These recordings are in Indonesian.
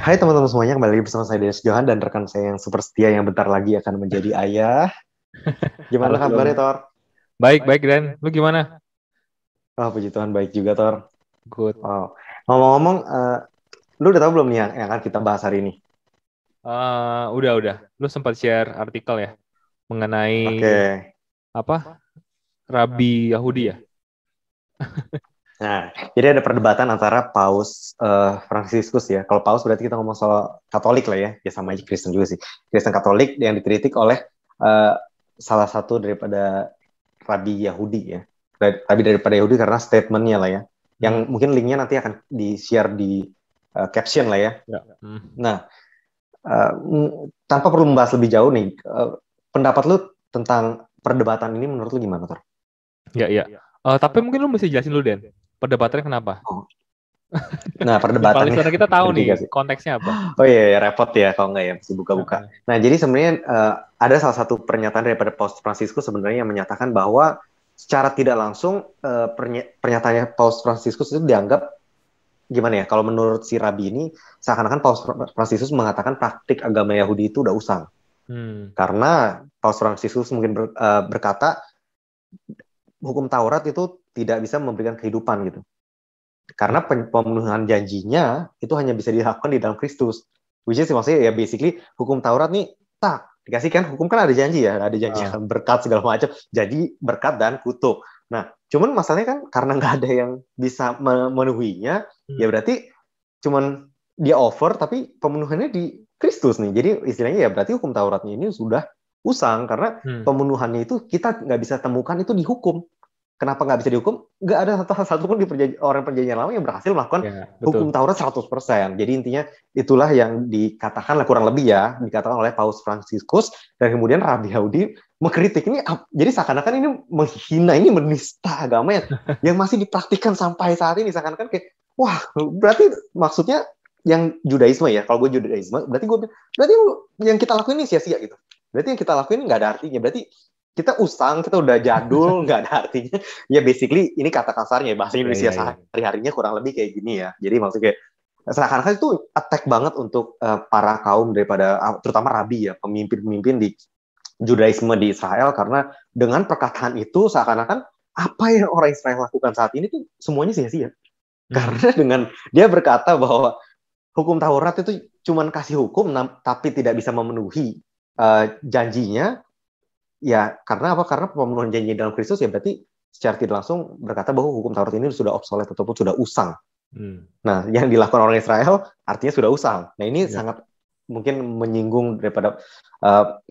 Hai teman-teman semuanya, kembali lagi bersama saya Dennis Johan dan rekan saya yang super setia yang bentar lagi akan menjadi ayah. Gimana Halo, kabarnya, halo. Tor? Baik, Dan. Lu gimana? Oh, puji Tuhan baik juga, Tor. Good. Oh. Ngomong-ngomong, lu udah tahu belum nih yang akan kita bahas hari ini? Udah. Lu sempat share artikel ya mengenai Oke. apa? Rabi Yahudi ya? Nah, jadi ada perdebatan antara Paus Fransiskus ya. Kalau Paus berarti kita ngomong soal Katolik lah ya. Ya sama aja Kristen juga sih. Kristen Katolik yang dikritik oleh eh, salah satu daripada Rabi Yahudi ya. Rabi daripada Yahudi karena statementnya lah ya. Yang Hmm. mungkin linknya nanti akan di-share di caption lah ya. Ya. Hmm. Nah, tanpa perlu membahas lebih jauh nih, pendapat lu tentang perdebatan ini menurut lu gimana, Tor? Ya. Tapi mungkin lu mesti jelasin dulu, Dan. Perdebatannya kenapa? Oh. Nah, Supaya perdebatannya listener kita tahu benar nih juga sih. konteksnya apa. Oh iya, repot ya kalau nggak ya, mesti buka-buka. Heeh. Nah, jadi sebenarnya ada salah satu pernyataan daripada Paus Fransiskus sebenarnya yang menyatakan bahwa secara tidak langsung pernyataannya Paus Fransiskus itu dianggap gimana ya? Kalau menurut si Rabi ini seakan-akan Paus Fransiskus mengatakan praktik agama Yahudi itu udah usang. Hmm. Karena Paus Fransiskus mungkin berkata hukum Taurat itu tidak bisa memberikan kehidupan gitu. Karena pemenuhan janjinya itu hanya bisa dilakukan di dalam Kristus. Which is maksudnya ya basically hukum Taurat nih tak dikasih kan, hukum kan ada janji ya, ada janji Ah. berkat segala macam, jadi berkat dan kutuk. Nah, cuman masalahnya kan karena nggak ada yang bisa memenuhinya, ya Hmm. berarti cuman dia offer tapi pemenuhannya di Kristus nih. Jadi istilahnya ya berarti hukum Tauratnya ini sudah usang karena Hmm. pemenuhannya itu kita nggak bisa temukan itu di hukum. Kenapa nggak bisa dihukum? Nggak ada satu pun di orang perjanjian lama yang berhasil melakukan Ya, hukum betul. Taurat 100%. Jadi intinya itulah yang dikatakan kurang lebih ya, dikatakan oleh Paus Fransiskus, dan kemudian Rabi Yahudi mengkritik ini, jadi seakan-akan ini menghina, ini menista agama yang masih dipraktikkan sampai saat ini. Seakan-akan kayak, wah berarti maksudnya yang Judaisme ya, kalau gue Judaisme, berarti yang kita lakuin ini sia-sia gitu. Berarti yang kita lakuin ini nggak ada artinya. Berarti kita usang, kita udah jadul, nggak ada artinya. Ya basically ini kata kasarnya, bahasa Indonesia Ya. sehari-harinya kurang lebih kayak gini ya. Jadi maksudnya seakan-akan itu attack banget untuk para kaum daripada terutama rabi ya, pemimpin-pemimpin di Judaisme di Israel, karena dengan perkataan itu seakan-akan apa yang orang Israel lakukan saat ini tuh semuanya sia-sia. Hmm. Karena dengan dia berkata bahwa hukum Taurat itu cuman kasih hukum tapi tidak bisa memenuhi janjinya. Ya, karena apa? Karena pemenuhan janji dalam Kristus ya berarti secara tidak langsung berkata bahwa hukum Taurat ini sudah obsolet ataupun sudah usang. Hmm. Nah, yang dilakukan orang Israel artinya sudah usang. Nah, ini Ya. sangat mungkin menyinggung daripada uh,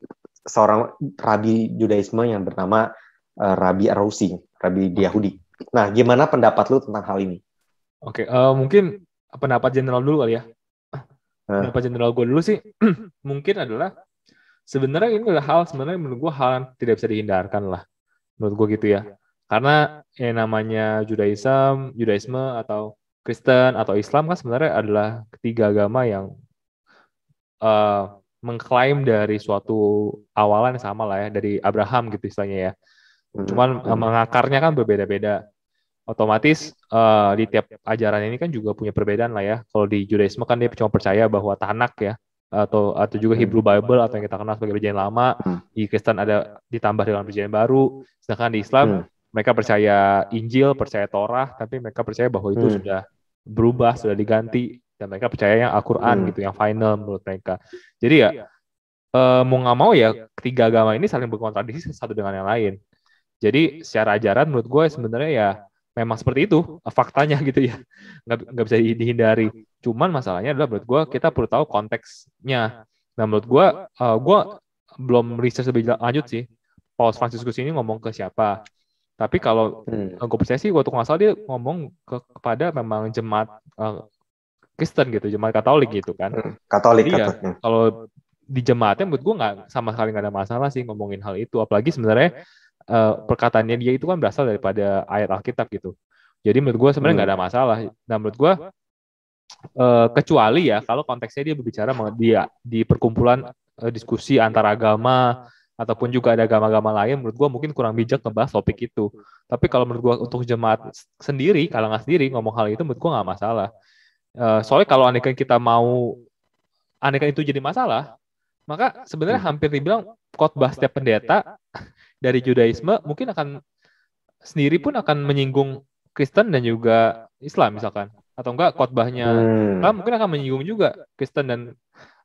seorang rabi Judaisme yang bernama Rabi Arousi, Rabi Oke. Yahudi. Nah, gimana pendapat lu tentang hal ini? Oke. Mungkin pendapat general dulu kali ya. Nah, Pendapat general gue dulu sih mungkin adalah sebenarnya ini adalah hal sebenarnya menurut gue hal yang tidak bisa dihindarkan lah menurut gue gitu ya, karena yang namanya Judaisme atau Kristen atau Islam kan sebenarnya adalah ketiga agama yang eh, mengklaim dari suatu awalan yang sama lah ya, dari Abraham gitu istilahnya ya, cuman mengakarnya kan berbeda-beda. Otomatis di tiap ajaran ini kan juga punya perbedaan lah ya. Kalau di Judaisme kan dia cuma percaya bahwa Tanak ya, atau juga Hebrew Bible atau yang kita kenal sebagai perjanjian lama. Di Kristen ada ditambah dengan perjanjian baru. Sedangkan di Islam mereka percaya Injil, percaya Torah, tapi mereka percaya bahwa itu sudah berubah, sudah diganti, dan mereka percaya yang Al-Quran gitu, yang final menurut mereka. Jadi ya mau nggak mau ya ketiga agama ini saling berkontradiksi satu dengan yang lain. Jadi secara ajaran menurut gue sebenarnya ya memang seperti itu faktanya gitu ya, nggak bisa dihindari. Cuman masalahnya adalah menurut gue kita perlu tahu konteksnya. Nah menurut gue belum riset lebih lanjut sih Paus Fransiskus ini ngomong ke siapa. Tapi kalau gue percaya sih waktu nggak salah dia ngomong kepada memang jemaat Kristen gitu, jemaat Katolik gitu kan. Katolik, Jadi ya Katolik. kalau di jemaatnya menurut gue nggak sama sekali nggak ada masalah sih ngomongin hal itu. Apalagi sebenarnya perkataannya dia itu kan berasal daripada ayat Alkitab gitu. Jadi menurut gue sebenarnya nggak ada masalah. Nah menurut gue kecuali ya kalau konteksnya dia berbicara dia di perkumpulan diskusi antar agama ataupun juga ada agama-agama lain, menurut gue mungkin kurang bijak ngebahas topik itu. Tapi kalau menurut gue untuk jemaat sendiri, kalangan sendiri ngomong hal itu menurut gue nggak masalah. Soalnya kalau andaikan kita mau andaikan itu jadi masalah, maka sebenarnya hampir dibilang khotbah setiap pendeta dari Judaisme mungkin akan sendiri pun akan menyinggung Kristen dan juga Islam misalkan, atau enggak khotbahnya Islam mungkin akan menyinggung juga Kristen dan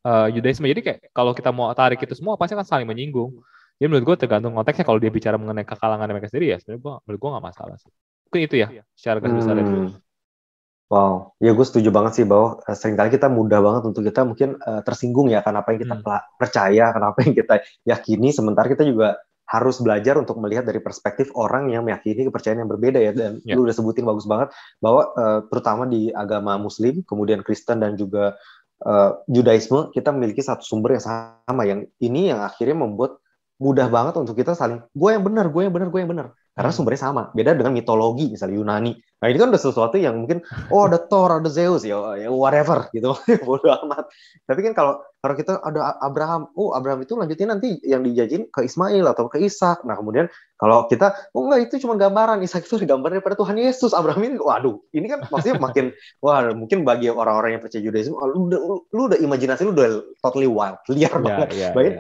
Judaisme. Jadi kayak kalau kita mau tarik itu semua pasti akan saling menyinggung. Jadi menurut gue tergantung konteksnya. Kalau dia bicara mengenai kekalangan mereka sendiri ya sebenarnya menurut gue nggak masalah sih. Mungkin itu ya secara garis besar dulu. Wow, ya gue setuju banget sih bahwa seringkali kita mudah banget untuk kita mungkin tersinggung ya karena apa yang kita percaya, karena apa yang kita yakini, sementara kita juga harus belajar untuk melihat dari perspektif orang yang meyakini kepercayaan yang berbeda ya. Dan lu udah sebutin bagus banget bahwa terutama di agama Muslim, kemudian Kristen dan juga Judaisme, kita memiliki satu sumber yang sama, yang ini yang akhirnya membuat mudah banget untuk kita saling gue yang benar, gue yang benar, gue yang benar. Karena sumbernya sama. Beda dengan mitologi, misalnya Yunani. Nah, ini kan udah sesuatu yang mungkin, ada Thor, ada Zeus, ya whatever, gitu. Bodoh amat. Tapi kan kalau kita ada Abraham, Abraham itu lanjutin nanti yang dijajin ke Ismail atau ke Ishak. Nah, kemudian kalau kita, enggak, itu cuma gambaran. Ishak itu gambaran daripada Tuhan Yesus. Abraham ini, waduh, ini kan maksudnya makin, mungkin bagi orang-orang yang percaya Judaisme, lu udah imajinasi lu udah totally wild, liar banget.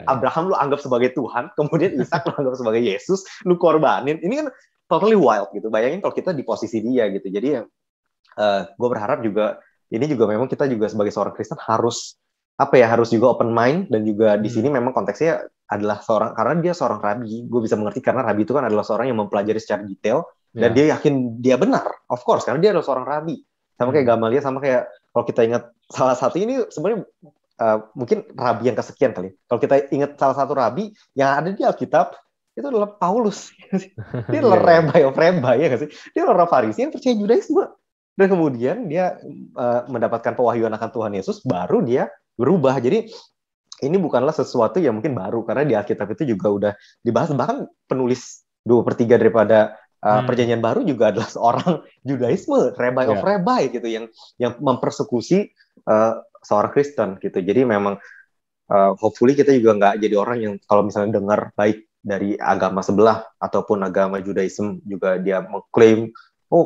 Abraham lu anggap sebagai Tuhan, kemudian Ishak lu anggap sebagai Yesus, lu korbanin. Ini kan totally wild gitu. Bayangin kalau kita di posisi dia gitu. Jadi gue berharap juga ini juga memang kita juga sebagai seorang Kristen harus harus juga open mind, dan juga di sini memang konteksnya adalah karena dia seorang rabi. Gue bisa mengerti karena rabi itu kan adalah seorang yang mempelajari secara detail dan dia yakin dia benar, of course, karena dia adalah seorang rabi. Sama kayak Gamaliel, sama kayak kalau kita ingat salah satu ini sebenarnya mungkin rabi yang kesekian kali. Kalau kita ingat salah satu rabi yang ada di Alkitab, itu adalah Paulus. Dia adalah rabbi of rabbi, ya nggak sih? Dia adalah Farisi yang percaya Judaisme. Dan kemudian dia mendapatkan pewahyuan akan Tuhan Yesus, baru dia berubah. Jadi ini bukanlah sesuatu yang mungkin baru, karena di Alkitab itu juga udah dibahas. Bahkan penulis 2/3 daripada Perjanjian Baru juga adalah seorang Judaisme, rabbi of rabbi gitu, yang mempersekusi seorang Kristen gitu. Jadi memang hopefully kita juga nggak jadi orang yang kalau misalnya dengar baik dari agama sebelah ataupun agama Judaism juga dia mengklaim,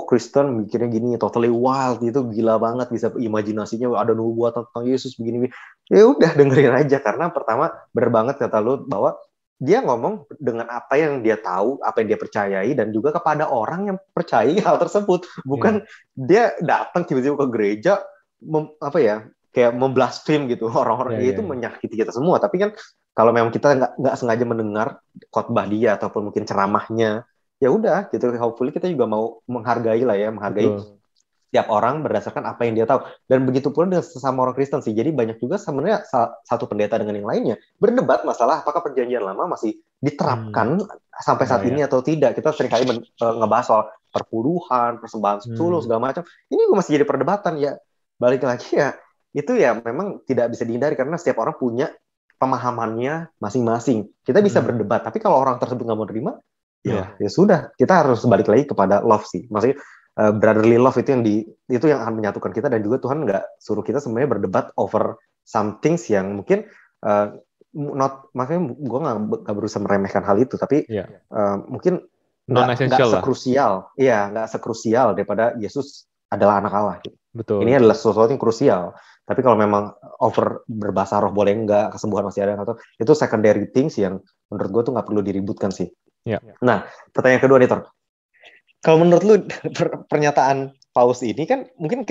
Kristen mikirnya gini, totally wild, itu gila banget, bisa imajinasinya ada nubuat tentang Yesus begini. Ya udah, dengerin aja, karena pertama bener banget kata lu bahwa dia ngomong dengan apa yang dia tahu, apa yang dia percayai, dan juga kepada orang yang percayai hal tersebut. Bukan dia datang tiba-tiba ke gereja kayak memblasfem gitu, orang-orang itu menyakiti kita semua. Tapi kan kalau memang kita nggak sengaja mendengar khotbah dia ataupun mungkin ceramahnya, ya udah gitu. Hopefully kita juga mau menghargai setiap orang berdasarkan apa yang dia tahu. Dan begitu pula dengan sesama orang Kristen sih. Jadi banyak juga sebenarnya satu pendeta dengan yang lainnya berdebat masalah apakah perjanjian lama masih diterapkan sampai saat ini atau tidak. Kita seringkali ngebahas soal perpuluhan, persembahan sulung, segala macam. Ini juga masih jadi perdebatan ya. Balik lagi ya, itu ya memang tidak bisa dihindari karena setiap orang punya pemahamannya masing-masing. Kita bisa berdebat, tapi kalau orang tersebut nggak mau terima, ya sudah. Kita harus balik lagi kepada love sih. Maksudnya brotherly love itu yang akan menyatukan kita, dan juga Tuhan nggak suruh kita sebenarnya berdebat over some things yang mungkin makanya gue nggak berusaha meremehkan hal itu, tapi mungkin nggak sekrusial, nggak sekrusial daripada Yesus adalah anak Allah. Gitu. Betul. Ini adalah sesuatu yang krusial. Tapi kalau memang over berbahasa roh boleh nggak, kesembuhan masih ada, atau itu secondary things yang menurut gue tuh nggak perlu diributkan sih. Nah, pertanyaan kedua nih, Tor. Kalau menurut lu pernyataan Paus ini kan mungkin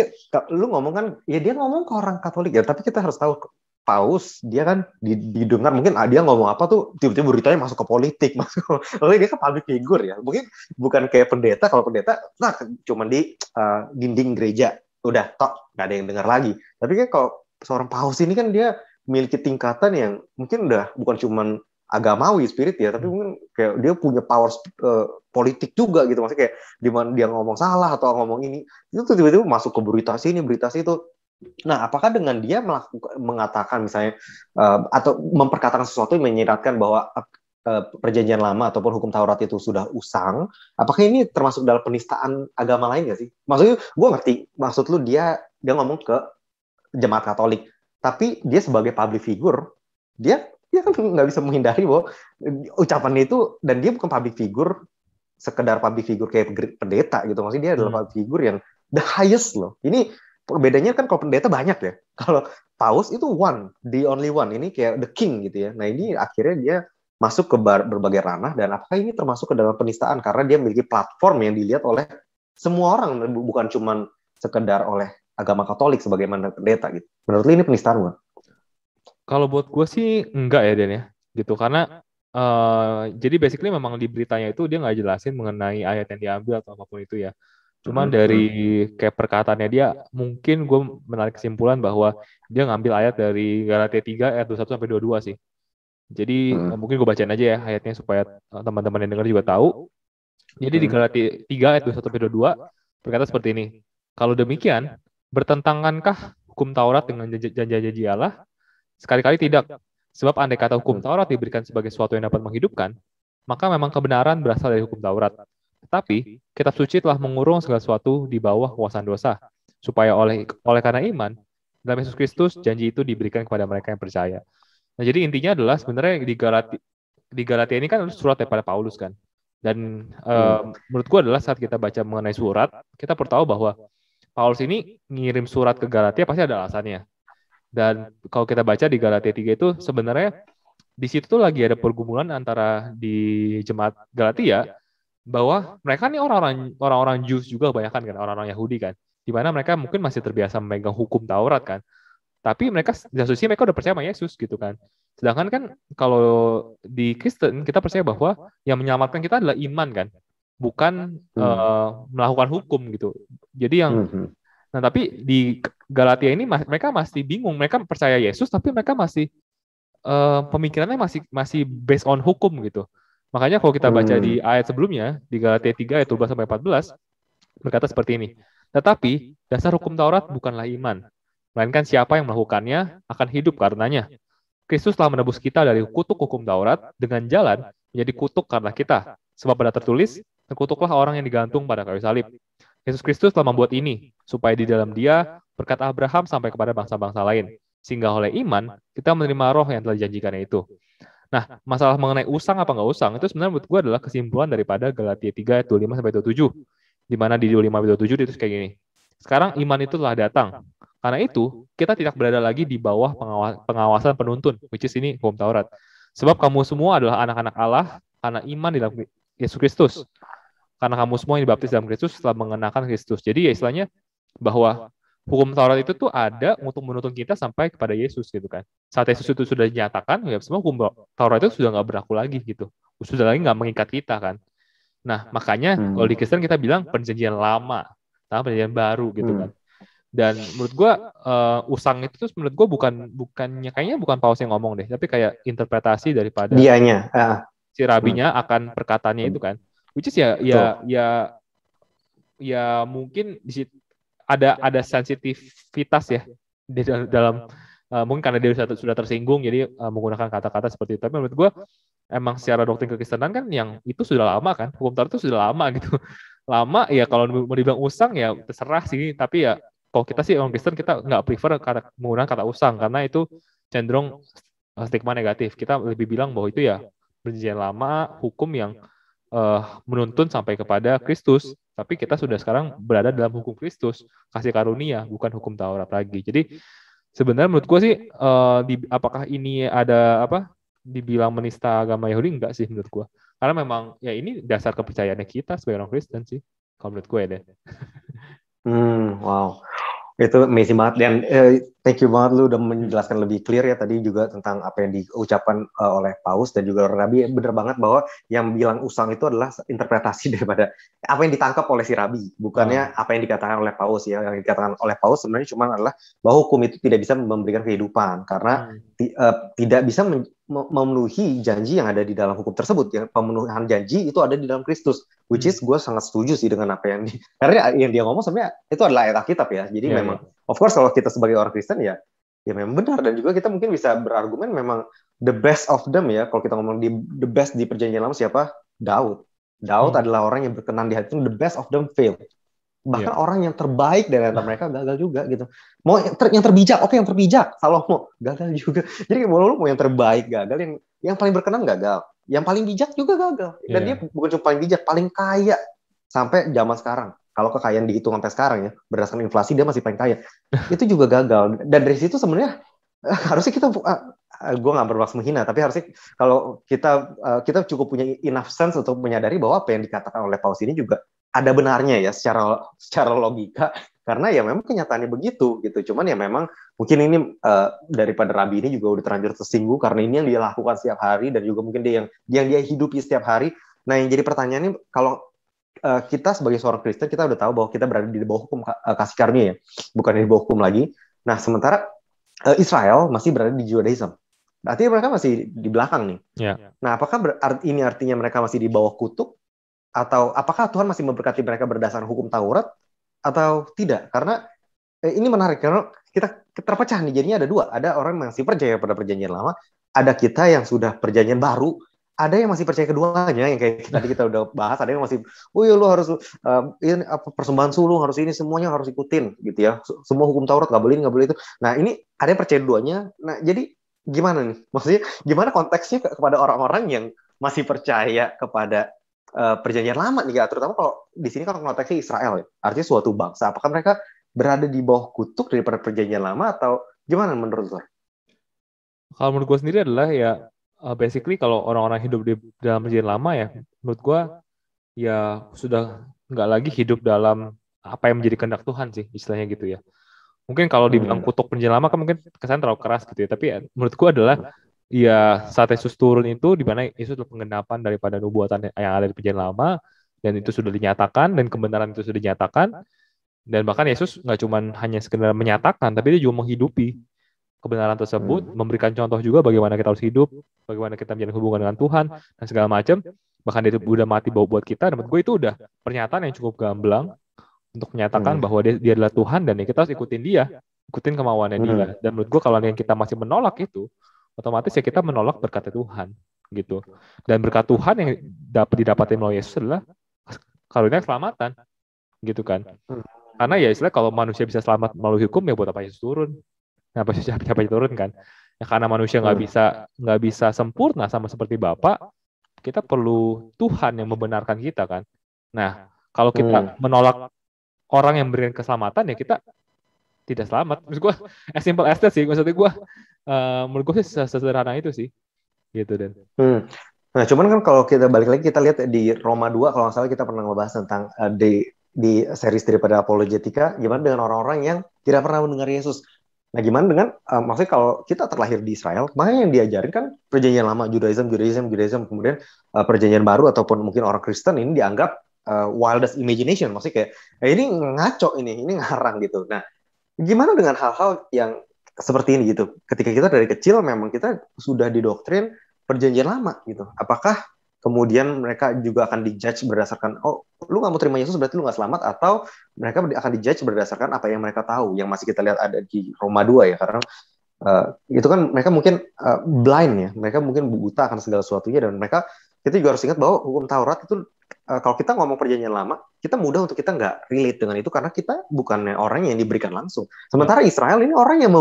lu ngomong kan, ya dia ngomong ke orang Katolik ya, tapi kita harus tahu Paus dia kan didengar mungkin dia ngomong apa tuh tiba-tiba beritanya masuk ke politik, lalu dia kan public figure ya, mungkin bukan kayak pendeta. Kalau pendeta cuma di dinding gereja udah nggak ada yang dengar lagi. Tapi kan kalau seorang Paus ini kan dia memiliki tingkatan yang mungkin udah bukan cuma agamawi, spirit ya, tapi mungkin kayak dia punya power politik juga gitu. Maksudnya kayak di mana dia ngomong salah atau ngomong ini, itu tuh tiba-tiba masuk ke berita sini, berita situ. Nah, apakah dengan dia mengatakan misalnya atau memperkatakan sesuatu yang menyiratkan bahwa perjanjian lama ataupun hukum Taurat itu sudah usang, apakah ini termasuk dalam penistaan agama lain nggak sih? Maksudnya gue ngerti maksud lu, dia ngomong ke jemaat Katolik, tapi dia sebagai public figure, dia kan nggak bisa menghindari bahwa ucapannya itu, dan dia bukan public figure sekedar public figure kayak pendeta gitu, maksudnya dia adalah public figure yang the highest loh. Ini bedanya kan kalau pendeta banyak ya. Kalau paus itu one, the only one. Ini kayak the king gitu ya. Nah ini akhirnya dia masuk ke berbagai ranah, dan apakah ini termasuk ke dalam penistaan karena dia memiliki platform yang dilihat oleh semua orang, bukan cuma sekedar oleh agama Katolik sebagaimana pendeta gitu. Menurut lu ini penistaan nggak? Kalau buat gue sih enggak ya Dan ya, gitu. Karena jadi basically memang di beritanya itu dia nggak jelasin mengenai ayat yang diambil atau apapun itu ya. Cuman dari kayak perkataannya dia, mungkin gue menarik kesimpulan bahwa dia ngambil ayat dari Galatia 3 ayat 21 sampai 22 sih. Jadi mungkin gue bacain aja ya ayatnya supaya teman-teman yang dengar juga tahu. Jadi di Galatia 3 ayat 21 sampai 22 berkata seperti ini. Kalau demikian, bertentangankah hukum Taurat dengan janji-janji Allah? Sekali-kali tidak. Sebab andai kata hukum Taurat diberikan sebagai sesuatu yang dapat menghidupkan, maka memang kebenaran berasal dari hukum Taurat. Tetapi kitab suci telah mengurung segala sesuatu di bawah kuasa dosa, supaya oleh karena iman dalam Yesus Kristus janji itu diberikan kepada mereka yang percaya. Nah, jadi intinya adalah sebenarnya di Galatia ini kan surat daripada Paulus kan. Dan menurut gua adalah saat kita baca mengenai surat, kita perlu tahu bahwa Paulus ini ngirim surat ke Galatia pasti ada alasannya. Dan kalau kita baca di Galatia 3 itu sebenarnya di situ tuh lagi ada pergumulan antara di jemaat Galatia bahwa mereka nih orang-orang Jews juga kebanyakan kan, orang-orang Yahudi kan, di mana mereka mungkin masih terbiasa memegang hukum Taurat kan. Tapi mereka di satu sisi mereka udah percaya sama Yesus gitu kan. Sedangkan kan kalau di Kristen kita percaya bahwa yang menyelamatkan kita adalah iman kan, bukan melakukan hukum gitu. Jadi nah tapi di Galatia ini mereka masih bingung. Mereka percaya Yesus tapi mereka masih pemikirannya masih based on hukum gitu. Makanya kalau kita baca di ayat sebelumnya di Galatia 3 ayat 12 sampai 14 berkata seperti ini. Tetapi dasar hukum Taurat bukanlah iman, melainkan siapa yang melakukannya akan hidup karenanya. Kristus telah menebus kita dari kutuk hukum Taurat dengan jalan menjadi kutuk karena kita. Sebab pada tertulis, terkutuklah orang yang digantung pada kayu salib. Yesus Kristus telah membuat ini, supaya di dalam Dia berkat Abraham sampai kepada bangsa-bangsa lain. Sehingga oleh iman, kita menerima roh yang telah dijanjikannya itu. Nah, masalah mengenai usang apa nggak usang, itu sebenarnya menurut gue adalah kesimpulan daripada Galatia 3 ayat 25 sampai 27. Di mana di 25 sampai 27 itu kayak gini. Sekarang iman itu telah datang. Karena itu, kita tidak berada lagi di bawah pengawasan penuntun, which is ini hukum Taurat. Sebab kamu semua adalah anak-anak Allah karena iman di dalam Yesus Kristus. Karena kamu semua yang dibaptis dalam Kristus setelah mengenakan Kristus. Jadi ya istilahnya bahwa hukum Taurat itu tuh ada untuk menuntun kita sampai kepada Yesus gitu kan. Saat Yesus itu sudah dinyatakan, ya semua hukum Taurat itu sudah nggak berlaku lagi gitu. Sudah lagi nggak mengikat kita kan. Nah makanya kalau di Kristen kita bilang perjanjian lama, sama perjanjian baru gitu kan. Dan menurut gue usang itu tuh menurut gue bukannya kayaknya bukan Paulus yang ngomong deh, tapi kayak interpretasi daripada dianya si rabinya akan perkataannya itu kan, which is ya mungkin di situ ada sensitivitas ya di dalam mungkin karena dia sudah tersinggung jadi menggunakan kata-kata seperti itu. Tapi menurut gue emang secara doktrin kekristenan kan yang itu sudah lama kan, hukum Taurat itu sudah lama gitu. Lama ya kalau mau dibilang usang ya terserah sih, tapi ya kalau kita sih orang Kristen kita nggak prefer menggunakan kata usang karena itu cenderung stigma negatif. Kita lebih bilang bahwa itu ya perjanjian lama, hukum yang menuntun sampai kepada Kristus. Tapi kita sudah sekarang berada dalam hukum Kristus, kasih karunia, bukan hukum Taurat lagi. Jadi sebenarnya menurut gue sih apakah ini ada dibilang menista agama Yahudi? Enggak sih menurut gue. Karena memang ya ini dasar kepercayaannya kita sebagai orang Kristen sih. Kalau menurut gue ya deh. Wow. Itu amazing banget, dan thank you banget lu udah menjelaskan lebih clear ya tadi juga tentang apa yang diucapkan oleh Paus dan juga Rabi. Bener banget bahwa yang bilang usang itu adalah interpretasi daripada apa yang ditangkap oleh si Rabi, bukannya apa yang dikatakan oleh Paus ya. Yang dikatakan oleh Paus sebenarnya cuma adalah bahwa hukum itu tidak bisa memberikan kehidupan karena tidak bisa memenuhi janji yang ada di dalam hukum tersebut. Yang pemenuhan janji itu ada di dalam Kristus, which is gue sangat setuju sih dengan apa yang karena yang dia ngomong sebenarnya itu adalah ayat Alkitab ya. Jadi memang of course kalau kita sebagai orang Kristen ya memang benar, dan juga kita mungkin bisa berargumen memang the best of them ya. Kalau kita ngomong the best di perjanjian lama siapa? Daud adalah orang yang berkenan di hati, the best of them fail. Bahkan orang yang terbaik dari antara mereka gagal juga gitu. Mau yang terbijak, oke yang terbijak, Salomo gagal juga. Jadi mau yang terbaik gagal, yang paling berkenan gagal, yang paling bijak juga gagal. Dan dia bukan cuma paling bijak, paling kaya sampai zaman sekarang. kalau kekayaan dihitung sampai sekarang ya, berdasarkan inflasi dia masih paling kaya. Itu juga gagal. Dan dari situ sebenarnya harusnya kita, gue nggak bermaksud menghina, tapi harusnya kalau kita cukup punya enough sense untuk menyadari bahwa apa yang dikatakan oleh Paus ini juga ada benarnya ya secara logika, karena ya memang kenyataannya begitu gitu. Cuman ya memang mungkin ini daripada Rabi ini juga udah terlanjur tersinggung karena ini yang dia lakukan setiap hari dan juga mungkin dia yang dia hidupi setiap hari. Nah, yang jadi pertanyaan ini, kalau kita sebagai seorang Kristen, kita udah tahu bahwa kita berada di bawah hukum kasih karunia ya, bukan di bawah hukum lagi. Nah, sementara Israel masih berada di Judaism. Artinya mereka masih di belakang nih. Ya. Nah, apakah ini artinya mereka masih di bawah kutuk? Atau apakah Tuhan masih memberkati mereka berdasarkan hukum Taurat? Atau tidak? Karena ini menarik, karena kita terpecah nih. Jadinya ada dua. Ada orang yang masih percaya pada perjanjian lama. Ada kita yang sudah perjanjian baru. Ada yang masih percaya keduanya, yang kayak tadi kita udah bahas. Ada yang masih, oh iya lu harus ini persembahan sulu harus ini, semuanya harus ikutin gitu ya. Semua hukum Taurat nggak boleh itu. Nah, ini ada yang percaya duanya. Nah, jadi gimana nih? Maksudnya gimana konteksnya kepada orang-orang yang masih percaya kepada perjanjian lama nih, terutama kalau di sini kan konteksnya Israel ya. Artinya suatu bangsa. Apakah mereka berada di bawah kutuk daripada perjanjian lama atau gimana menurut lo? Kalau menurut gue sendiri adalah ya basically kalau orang-orang hidup di dalam perjanjian lama ya, menurut gue ya sudah nggak lagi hidup dalam apa yang menjadi kehendak Tuhan sih, istilahnya gitu ya. Mungkin kalau dibilang kutuk perjanjian lama kan mungkin kesan terlalu keras gitu ya, tapi ya, menurut gue adalah ya saat Yesus turun itu di mana Yesus adalah penggenapan daripada nubuatan yang ada di perjanjian lama, dan itu sudah dinyatakan dan kebenaran itu sudah dinyatakan, dan bahkan Yesus nggak cuma hanya sekedar menyatakan, tapi dia juga menghidupi kebenaran tersebut, memberikan contoh juga bagaimana kita harus hidup, bagaimana kita menjalin hubungan dengan Tuhan, dan segala macam. Bahkan dia udah mati buat kita, dan menurut gue itu udah pernyataan yang cukup gamblang untuk menyatakan bahwa dia adalah Tuhan, dan ya kita harus ikutin dia, ikutin kemauannya dia. Dan menurut gue kalau yang kita masih menolak itu, otomatis ya kita menolak berkat Tuhan, gitu. Dan berkat Tuhan yang dapat didapatin melalui Yesus adalah karunia keselamatan, gitu kan. Karena ya istilah kalau manusia bisa selamat melalui hukum, ya buat apa Yesus turun? Kenapa siapa turun kan? Ya karena manusia nggak bisa sempurna sama seperti Bapa, kita perlu Tuhan yang membenarkan kita kan. Nah, kalau kita menolak orang yang memberikan keselamatan, ya kita tidak selamat. Maksud gue, as simple as that sih. Maksudnya gue, menurut gue sesederhana itu sih, gitu dan. Nah, cuman kan kalau kita balik lagi, kita lihat di Roma 2, kalau nggak salah kita pernah ngebahas tentang di series daripada Apologetika, gimana dengan orang-orang yang tidak pernah mendengar Yesus. Nah, gimana dengan, maksudnya kalau kita terlahir di Israel, makanya yang diajarin kan perjanjian lama, Judaism, kemudian perjanjian baru ataupun mungkin orang Kristen ini dianggap wildest imagination, maksudnya kayak ini ngaco, ini ngarang gitu. Nah, gimana dengan hal-hal yang seperti ini gitu? Ketika kita dari kecil memang kita sudah didoktrin perjanjian lama gitu. Apakah kemudian mereka juga akan dijudge berdasarkan, oh, lu nggak mau terima Yesus berarti lu nggak selamat, atau mereka akan dijudge berdasarkan apa yang mereka tahu, yang masih kita lihat ada di Roma 2 ya, karena itu kan mereka mungkin blind ya, mereka mungkin buta akan segala sesuatunya, dan kita juga harus ingat bahwa hukum Taurat itu, kalau kita ngomong perjanjian lama, kita mudah untuk kita nggak relate dengan itu, karena kita bukannya orang yang diberikan langsung. Sementara Israel ini orang yang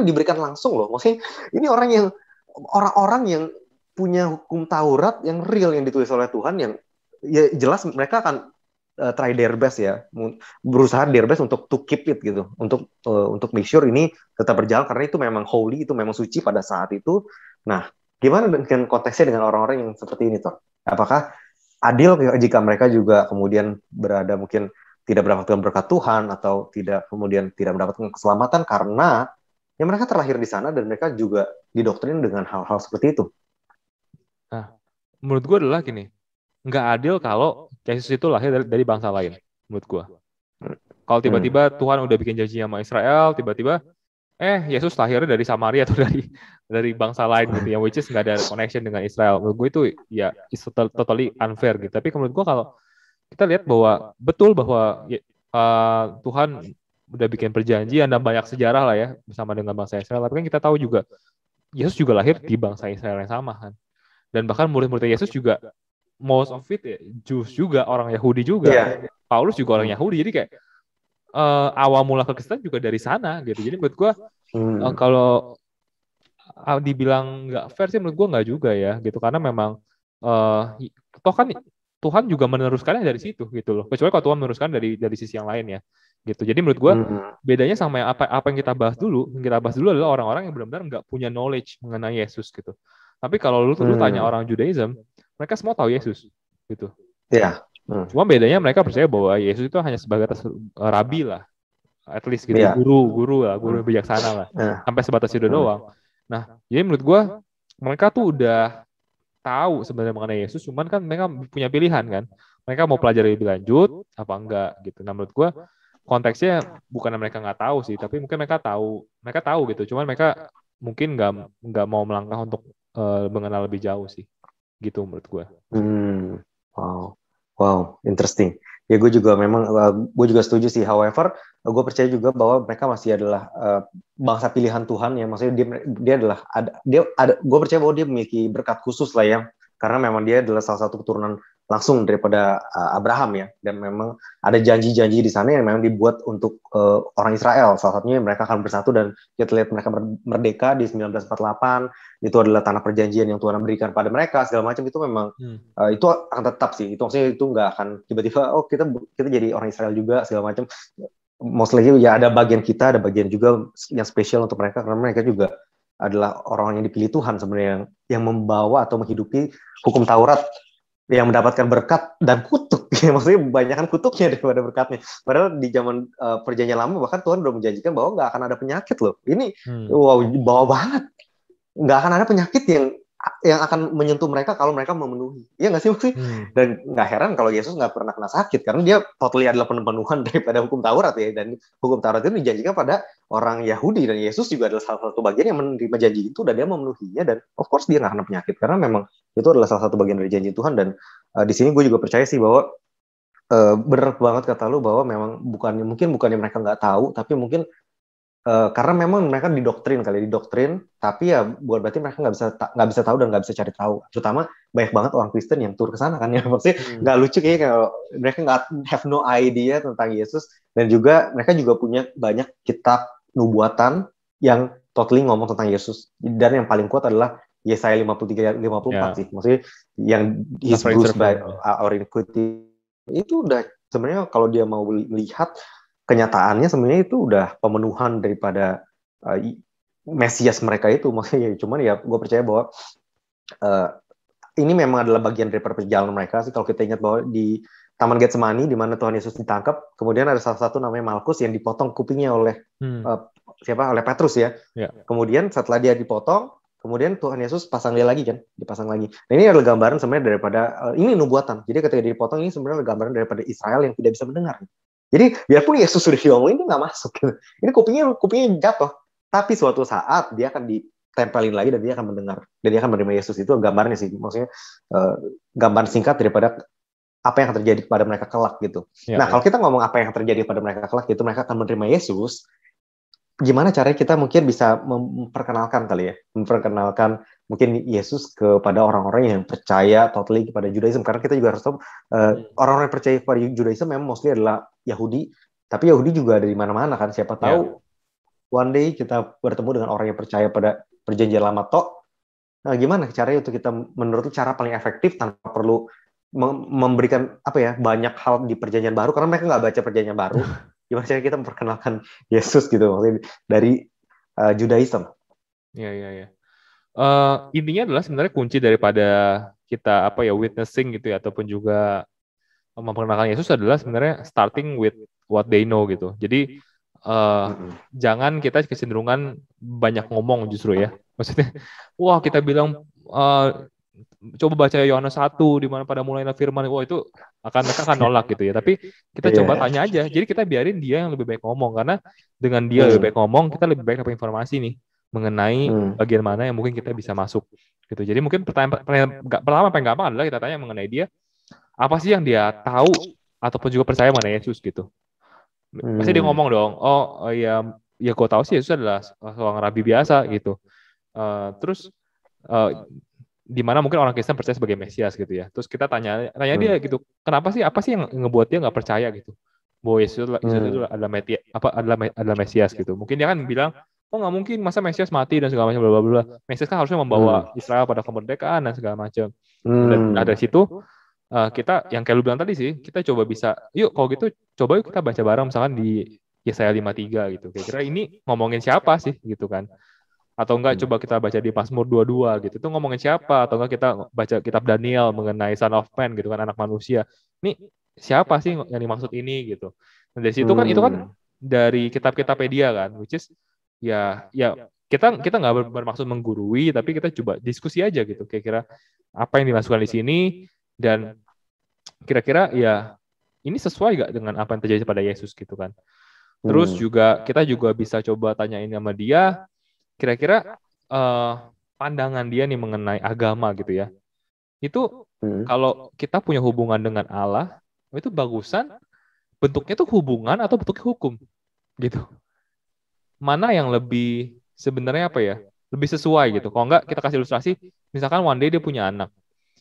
diberikan langsung loh, maksudnya ini orang-orang yang punya hukum Taurat yang real, yang ditulis oleh Tuhan, yang ya jelas mereka akan try their best ya, berusaha their best untuk to keep it gitu, untuk make sure ini tetap berjalan, karena itu memang holy, itu memang suci pada saat itu. Nah, gimana dengan konteksnya dengan orang-orang yang seperti ini, Tor? Apakah adil jika mereka juga kemudian berada mungkin tidak mendapatkan berkat Tuhan, atau kemudian tidak mendapatkan keselamatan karena ya mereka terlahir di sana dan mereka juga didoktrin dengan hal-hal seperti itu? Nah, menurut gue adalah gini, nggak adil kalau Yesus itu lahir dari bangsa lain, menurut gue. Kalau tiba-tiba Tuhan udah bikin janji sama Israel, tiba-tiba Yesus lahirnya dari Samaria atau dari bangsa lain gitu, yang which is nggak ada connection dengan Israel. Menurut gue itu ya is totally unfair gitu. Tapi menurut gue kalau kita lihat bahwa betul bahwa Tuhan udah bikin perjanjian dan banyak sejarah lah ya bersama dengan bangsa Israel. Tapi kan kita tahu juga Yesus juga lahir di bangsa Israel yang sama kan. Dan bahkan murid-murid Yesus juga most of it ya, Jews juga, orang Yahudi juga. Yeah. Paulus juga orang Yahudi. Jadi kayak awal mula Kristen juga dari sana gitu. Jadi menurut gue kalau dibilang nggak fair sih, menurut gue nggak juga ya gitu. Karena memang toh kan Tuhan juga meneruskannya dari situ gitu loh. Kecuali kalau Tuhan meneruskan dari sisi yang lain ya. Gitu. Jadi menurut gue bedanya sama apa yang kita bahas dulu. Yang kita bahas dulu adalah orang-orang yang benar-benar nggak punya knowledge mengenai Yesus gitu. Tapi kalau lu tanya orang Judaism, mereka semua tahu Yesus gitu. Iya. Cuma bedanya mereka percaya bahwa Yesus itu hanya sebagai rabi lah, at least gitu, guru bijaksana lah, sampai sebatas itu doang. Nah, jadi menurut gue mereka tuh udah tahu sebenarnya mengenai Yesus, cuman kan mereka punya pilihan kan, mereka mau pelajari lebih lanjut apa enggak gitu. Nah menurut gue konteksnya bukan mereka nggak tahu sih, tapi mungkin mereka tahu gitu, cuman mereka mungkin nggak mau melangkah untuk mengenal lebih jauh sih, gitu menurut gue. Wow, interesting. Ya gue juga setuju sih. However, gue percaya juga bahwa mereka masih adalah bangsa pilihan Tuhan ya. Maksudnya gue percaya bahwa dia memiliki berkat khusus lah ya. Karena memang dia adalah salah satu keturunan langsung daripada Abraham ya. Dan memang ada janji-janji di sana yang memang dibuat untuk orang Israel. Salah satunya mereka akan bersatu dan kita lihat mereka merdeka di 1948. Itu adalah tanah perjanjian yang Tuhan berikan pada mereka, segala macam itu memang itu akan tetap sih. Itu maksudnya itu nggak akan tiba-tiba kita jadi orang Israel juga segala macam. Mostly ya ada bagian kita, ada bagian juga yang spesial untuk mereka karena mereka juga adalah orang yang dipilih Tuhan sebenarnya yang membawa atau menghidupi hukum Taurat yang mendapatkan berkat dan kutuk. Maksudnya banyakkan kutuknya daripada berkatnya. Padahal di zaman perjanjian lama bahkan Tuhan udah menjanjikan bahwa nggak akan ada penyakit loh. Ini wow, bawa banget. Nggak akan ada penyakit yang akan menyentuh mereka kalau mereka memenuhi. Iya nggak sih maksudnya? Dan nggak heran kalau Yesus nggak pernah kena sakit karena dia totally adalah pemenuhan daripada hukum Taurat ya. Dan hukum Taurat itu dijanjikan pada orang Yahudi dan Yesus juga adalah salah satu bagian yang menerima janji itu dan dia memenuhinya dan of course dia nggak kena penyakit karena memang itu adalah salah satu bagian dari janji Tuhan. Dan di sini gue juga percaya sih bahwa benar banget kata lu bahwa memang bukannya mereka nggak tahu tapi mungkin karena memang mereka didoktrin, tapi ya bukan berarti mereka nggak bisa tahu dan nggak bisa cari tahu. Terutama banyak banget orang Kristen yang tur ke sana kan ya, maksudnya nggak lucu kayaknya kalau mereka nggak have no idea tentang Yesus dan juga mereka juga punya banyak kitab nubuatan yang totally ngomong tentang Yesus dan yang paling kuat adalah Yesaya 53-54 sih, maksudnya yang his bruised by our iniquity itu udah sebenarnya kalau dia mau melihat kenyataannya sebenarnya itu udah pemenuhan daripada Mesias mereka itu. Maksudnya cuman ya gue percaya bahwa ini memang adalah bagian dari perjalanan mereka sih. Kalau kita ingat bahwa di Taman Getsemani di mana Tuhan Yesus ditangkap, kemudian ada salah satu namanya Malkus yang dipotong kupingnya oleh oleh Petrus ya. Kemudian setelah dia dipotong, kemudian Tuhan Yesus dipasang lagi. Nah ini adalah gambaran sebenarnya daripada ini nubuatan. Jadi ketika dia dipotong ini sebenarnya adalah gambaran daripada Israel yang tidak bisa mendengar. Jadi biarpun Yesus sudah diomongin itu nggak masuk. Ini kupingnya jatuh. Tapi suatu saat dia akan ditempelin lagi dan dia akan mendengar dan dia akan menerima Yesus. Itu gambarnya sih. Maksudnya gambar singkat daripada apa yang akan terjadi kepada mereka kelak gitu. Kalau kita ngomong apa yang terjadi pada mereka kelak itu mereka akan menerima Yesus. Gimana caranya kita mungkin bisa memperkenalkan mungkin Yesus kepada orang-orang yang percaya totally kepada Judaism, karena kita juga harus tahu orang-orang yang percaya kepada Judaism memang mostly adalah Yahudi, tapi Yahudi juga ada di mana-mana kan, siapa tahu one day kita bertemu dengan orang yang percaya pada perjanjian lama Nah, gimana caranya untuk kita menurut cara paling efektif tanpa perlu memberikan banyak hal di perjanjian baru karena mereka nggak baca perjanjian baru. Gimana caranya kita memperkenalkan Yesus gitu maksudnya dari Judaism. Iya. Intinya adalah sebenarnya kunci daripada kita witnessing gitu ya ataupun juga memperkenalkan Yesus adalah sebenarnya starting with what they know gitu. Jadi jangan kita kecenderungan banyak ngomong justru ya. Maksudnya wah kita bilang coba baca Yohanes 1 di mana pada mulainya firman, wah itu mereka akan nolak gitu ya. Tapi kita coba tanya aja. Jadi kita biarin dia yang lebih baik ngomong karena dengan dia lebih baik ngomong, kita lebih baik dapat informasi nih mengenai bagian mana yang mungkin kita bisa masuk gitu. Jadi mungkin pertanyaan pertama paling gampang adalah kita tanya mengenai dia apa sih yang dia tahu ataupun juga percaya mengenai Yesus gitu. Pasti dia ngomong dong, ya gue tahu sih Yesus adalah seorang rabi biasa gitu. Terus di mana mungkin orang Kristen percaya sebagai Mesias gitu ya. Terus kita tanya dia gitu, kenapa sih apa sih yang ngebuat dia nggak percaya gitu bahwa Yesus itu adalah Mesias gitu. Mungkin dia kan bilang, oh nggak mungkin masa Mesias mati dan segala macam bla bla bla. Mesias kan harusnya membawa Israel pada kemerdekaan dan segala macam. Dan dari situ kita yang kayak lu bilang tadi sih, kita coba bisa, yuk kalau gitu coba yuk kita baca bareng misalkan di Yesaya 53 gitu. Kira-kira ini ngomongin siapa sih gitu kan? Atau enggak coba kita baca di Mazmur 22 gitu. Itu ngomongin siapa? Atau enggak kita baca kitab Daniel mengenai Son of Man gitu kan, anak manusia. Ini siapa sih yang dimaksud ini gitu. Nah, dari situ kan itu kan dari kitab-kitabnya kan, which is ya kita nggak bermaksud menggurui, tapi kita coba diskusi aja gitu. Kira-kira apa yang dimasukkan di sini dan kira-kira ya ini sesuai gak dengan apa yang terjadi pada Yesus gitu kan. Terus juga kita juga bisa coba tanyain sama dia kira-kira pandangan dia nih mengenai agama gitu ya. Itu kalau kita punya hubungan dengan Allah, itu bagusan bentuknya tuh hubungan atau bentuknya hukum gitu. Mana yang lebih sebenarnya apa ya? Lebih sesuai gitu. Kalau enggak kita kasih ilustrasi, misalkan one day dia punya anak.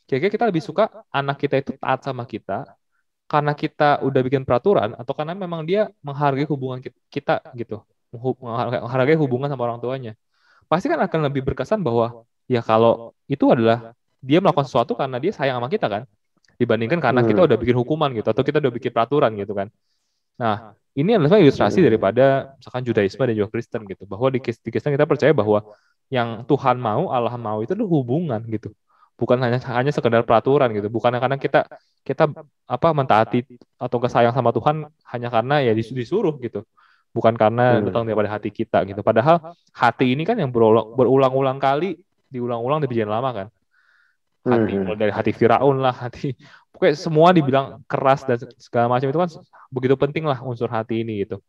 Kira-kira kita lebih suka anak kita itu taat sama kita karena kita udah bikin peraturan atau karena memang dia menghargai hubungan kita gitu. Menghargai hubungan sama orang tuanya. Pasti kan akan lebih berkesan bahwa ya kalau itu adalah dia melakukan sesuatu karena dia sayang sama kita kan, dibandingkan karena kita udah bikin hukuman gitu atau kita udah bikin peraturan gitu kan. Nah, ini adalah ilustrasi daripada misalkan Judaisme dan juga Kristen gitu, bahwa di Kristen kita percaya bahwa yang Tuhan mau, Allah mau itu adalah hubungan gitu, bukan hanya sekedar peraturan gitu, bukan karena kita mentaati atau sayang sama Tuhan hanya karena ya disuruh gitu, bukan karena datang daripada hati kita gitu. Padahal hati ini kan yang berulang-ulang kali diulang-ulang di perjanjian lama kan. Hati mulai dari hati Firaun lah, hati pokoknya semua dibilang keras dan segala macam itu kan begitu penting lah unsur hati ini gitu.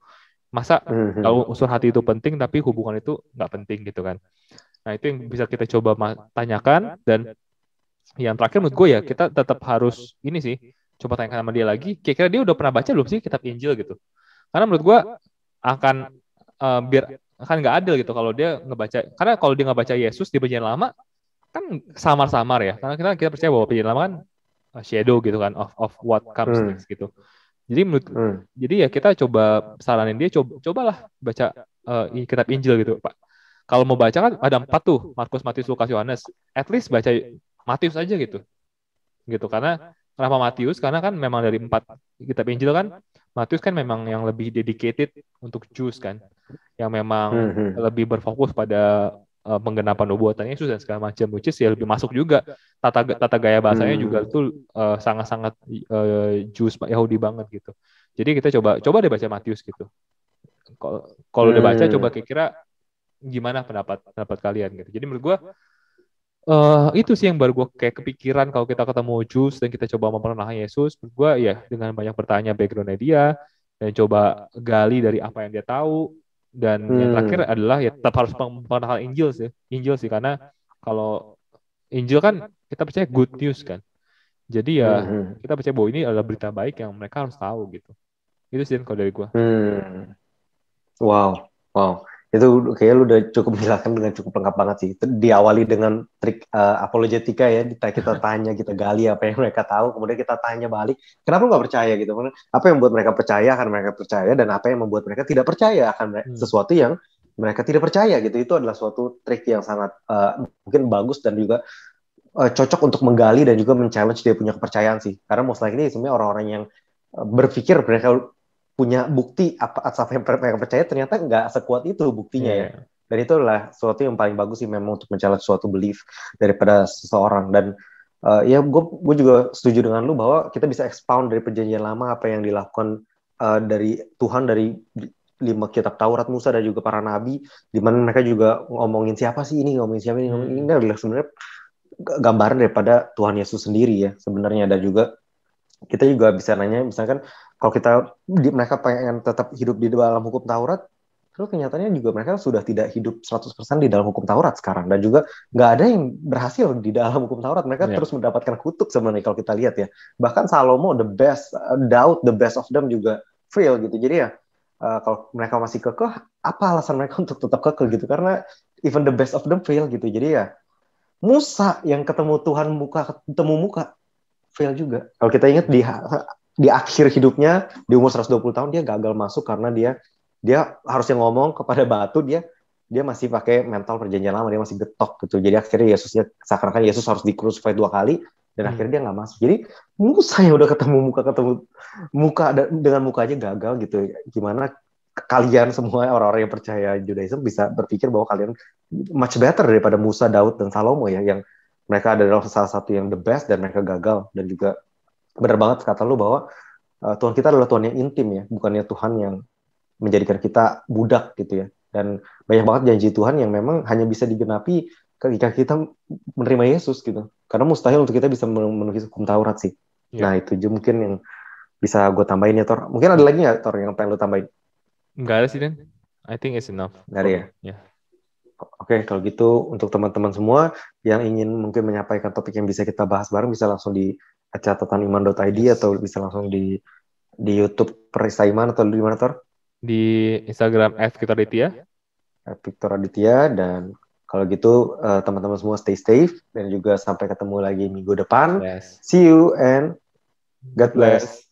Masa kalau unsur hati itu penting tapi hubungan itu nggak penting gitu kan. Nah itu yang bisa kita coba tanyakan dan yang terakhir menurut gue ya kita tetap harus ini sih coba tanyakan sama dia lagi. Kira-kira dia udah pernah baca belum sih kitab Injil gitu? Karena menurut gue akan biar akan nggak adil gitu kalau dia ngebaca, karena kalau dia ngebaca Yesus di perjanjian lama kan samar-samar ya, karena kita percaya bahwa perjanjian lama kan shadow gitu kan of what comes next gitu. Jadi jadi ya kita coba saranin dia cobalah baca kitab Injil gitu Pak. Kalau mau baca kan ada 4 tuh, Markus, Matius, Lukas, Yohanes. At least baca Matius aja gitu karena kenapa Matius, karena kan memang dari 4 kitab Injil kan Matius kan memang yang lebih dedicated untuk Jews kan, yang memang lebih berfokus pada penggenapan nubuatan Yesus dan segala macam, which is ya lebih masuk juga tata gaya bahasanya juga itu sangat-sangat Jews Yahudi banget gitu. Jadi kita coba deh baca Matius gitu. Kalau udah baca coba kira-kira gimana pendapat kalian gitu. Jadi menurut gue itu sih yang baru gue kayak kepikiran kalau kita ketemu Jews dan kita coba memperkenalkan Yesus. Menurut gue ya dengan banyak bertanya background-nya dia dan coba gali dari apa yang dia tahu, dan yang terakhir adalah ya tetap harus memperkenalkan Injil sih karena kalau Injil kan kita percaya good news kan. Jadi ya kita percaya bahwa ini adalah berita baik yang mereka harus tahu gitu. Itu sih kalau dari gue. Wow. Itu kayaknya lu udah cukup menjelaskan dengan cukup lengkap banget sih. Diawali dengan trik apologetika ya, kita tanya, kita gali apa yang mereka tahu, kemudian kita tanya balik, kenapa lu nggak percaya gitu? Apa yang membuat mereka percaya akan mereka percaya, dan apa yang membuat mereka tidak percaya akan sesuatu yang mereka tidak percaya gitu. Itu adalah suatu trik yang sangat mungkin bagus dan juga cocok untuk menggali dan juga men-challenge dia punya kepercayaan sih. Karena most likely sebenarnya orang-orang yang berpikir mereka punya bukti apa yang mereka percaya ternyata nggak sekuat itu buktinya ya. Dan itu adalah sesuatu yang paling bagus sih memang untuk mencari suatu belief daripada seseorang. Dan ya gue juga setuju dengan lu bahwa kita bisa expound dari perjanjian lama apa yang dilakukan dari Tuhan dari 5 kitab Taurat, Musa dan juga para nabi, di mana mereka juga ngomongin siapa sih ini, ngomongin siapa ini adalah sebenarnya gambaran daripada Tuhan Yesus sendiri ya sebenarnya. Dan juga kita juga bisa nanya misalkan kalau mereka pengen tetap hidup di dalam hukum Taurat, terus kenyataannya juga mereka sudah tidak hidup 100% di dalam hukum Taurat sekarang, dan juga nggak ada yang berhasil di dalam hukum Taurat. Mereka terus mendapatkan kutuk sebenarnya kalau kita lihat ya. Bahkan Salomo the best, Daud the best of them juga fail gitu. Jadi ya kalau mereka masih kekeh, apa alasan mereka untuk tetap kekeh gitu? Karena even the best of them fail gitu. Jadi ya Musa yang ketemu Tuhan ketemu muka fail juga. Kalau kita ingat di akhir hidupnya di umur 120 tahun dia gagal masuk karena dia harusnya ngomong kepada batu, dia masih pakai mental perjanjian lama, dia masih getok gitu. Jadi akhirnya seakan-akan Yesus harus dikrusifikasi 2 kali, dan akhirnya dia nggak masuk. Jadi Musa yang udah ketemu muka dengan muka aja gagal gitu. Gimana kalian semua orang-orang yang percaya Judaism bisa berpikir bahwa kalian much better daripada Musa, Daud, dan Salomo ya, yang mereka adalah salah satu yang the best dan mereka gagal. Dan juga benar banget kata lu bahwa Tuhan kita adalah Tuhan yang intim ya, bukannya Tuhan yang menjadikan kita budak gitu ya. Dan banyak banget janji Tuhan yang memang hanya bisa digenapi ketika kita menerima Yesus gitu. Karena mustahil untuk kita bisa memenuhi hukum Taurat sih. Ya. Nah itu mungkin yang bisa gue tambahin ya, Tor. Mungkin ada lagi nggak, Tor, yang pengen lu tambahin? Nggak ada sih, Dan. I think it's enough. Dari ya? Ya. Oke, kalau gitu untuk teman-teman semua yang ingin mungkin menyampaikan topik yang bisa kita bahas bareng, bisa langsung di catataniman.id atau bisa langsung di YouTube Perisa Iman atau di mana, Tor? Di Instagram @victoraditya. Victor Aditya. Dan kalau gitu teman-teman semua stay safe dan juga sampai ketemu lagi minggu depan. Yes. See you and God bless.